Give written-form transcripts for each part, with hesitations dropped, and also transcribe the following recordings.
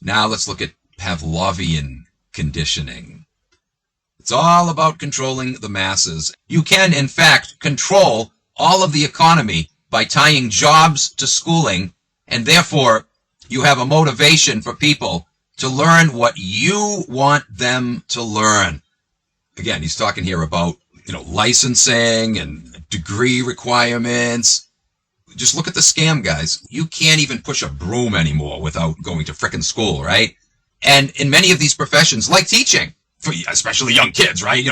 Now let's look at Pavlovian conditioning. It's all about controlling the masses. You can, in fact, control all of the economy by tying jobs to schooling, and therefore you have a motivation for people to learn what you want them to learn. Again, he's talking here about, licensing and degree requirements. Just look at the scam, guys. You can't even push a broom anymore without going to frickin' school, right? And in many of these professions, like teaching, for especially young kids, right?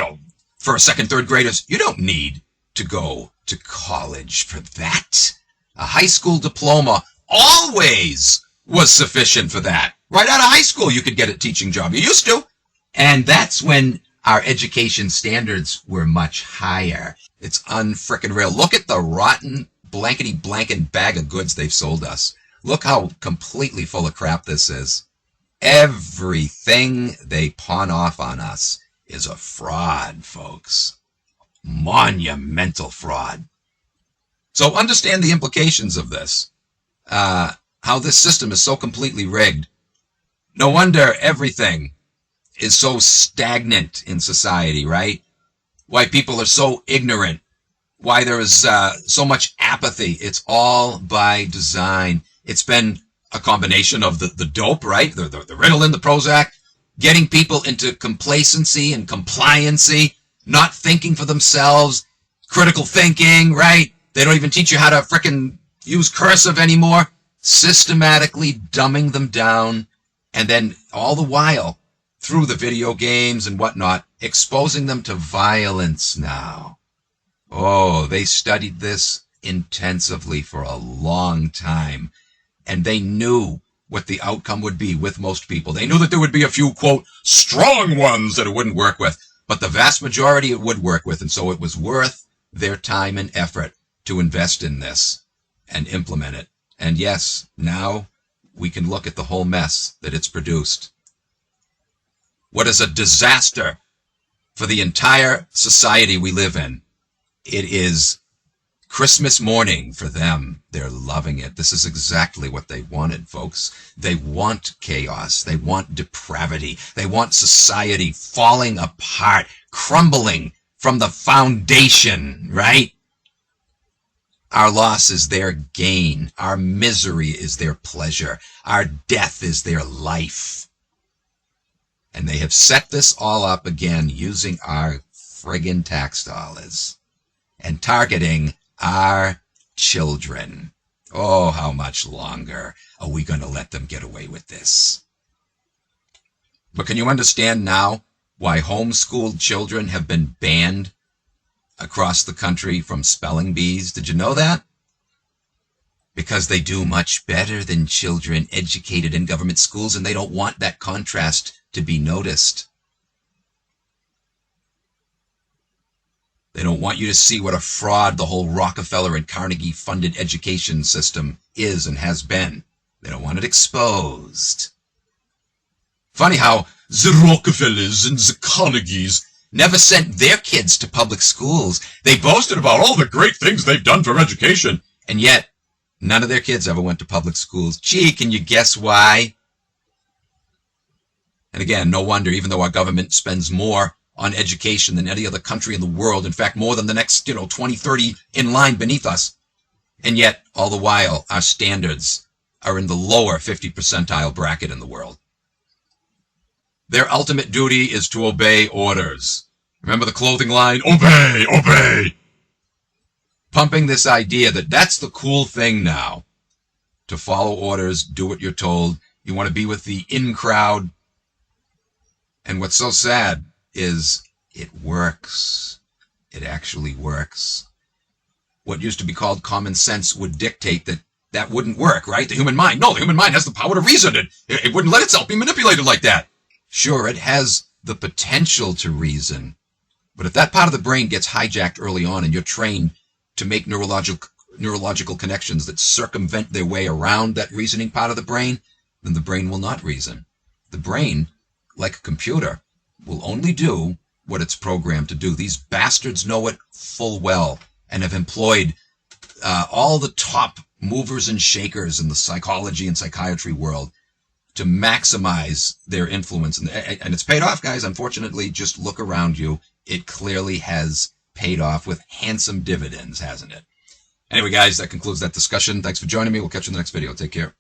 First, second, third graders, you don't need to go to college for that. A high school diploma always was sufficient for that. Right out of high school, you could get a teaching job. You used to. And that's when our education standards were much higher. It's unfrickin' real. Look at the rotten blankety-blanket bag of goods they've sold us. Look how completely full of crap this is. Everything they pawn off on us is a fraud, folks. Monumental fraud. So understand the implications of this. How this system is so completely rigged. No wonder everything is so stagnant in society, right? Why people are so ignorant. Why there is so much apathy. It's all by design. It's been a combination of the dope, right? The Ritalin, the Prozac, getting people into complacency and compliancy, not thinking for themselves, critical thinking, right? They don't even teach you how to frickin' use cursive anymore. Systematically dumbing them down, and then all the while, through the video games and whatnot, exposing them to violence now. Oh, they studied this intensively for a long time, and they knew what the outcome would be with most people. They knew that there would be a few, quote, strong ones that it wouldn't work with, but the vast majority it would work with, and so it was worth their time and effort to invest in this and implement it. And yes, now we can look at the whole mess that it's produced. What is a disaster for the entire society we live in? It is Christmas morning for them. They're loving it. This is exactly what they wanted, folks. They want chaos. They want depravity. They want society falling apart, crumbling from the foundation, right? Our loss is their gain. Our misery is their pleasure. Our death is their life. And they have set this all up again using our friggin' tax dollars and targeting our children. Oh, how much longer are we going to let them get away with this? But can you understand now why homeschooled children have been banned across the country from spelling bees? Did you know that? Because they do much better than children educated in government schools, and they don't want that contrast to be noticed. They don't want you to see what a fraud the whole Rockefeller and Carnegie funded education system is and has been. They don't want it exposed. Funny how the Rockefellers and the Carnegies never sent their kids to public schools. They boasted about all the great things they've done for education, and yet none of their kids ever went to public schools. Gee, can you guess why? And again, no wonder, even though our government spends more on education than any other country in the world, in fact, more than the next, 20, 30 in line beneath us, and yet, all the while, our standards are in the lower 50 percentile bracket in the world. Their ultimate duty is to obey orders. Remember the clothing line? Obey, obey! Pumping this idea that that's the cool thing now. To follow orders, do what you're told. You want to be with the in crowd. And what's so sad is it works. It actually works. What used to be called common sense would dictate that that wouldn't work, right? The human mind. No, the human mind has the power to reason. It wouldn't let itself be manipulated like that. Sure, it has the potential to reason. But if that part of the brain gets hijacked early on and you're trained to make neurological connections that circumvent their way around that reasoning part of the brain, then the brain will not reason. The brain, like a computer, will only do what it's programmed to do. These bastards know it full well and have employed all the top movers and shakers in the psychology and psychiatry world to maximize their influence. And it's paid off, guys. Unfortunately, just look around you. It clearly has paid off with handsome dividends, hasn't it? Anyway, guys, that concludes that discussion. Thanks for joining me. We'll catch you in the next video. Take care.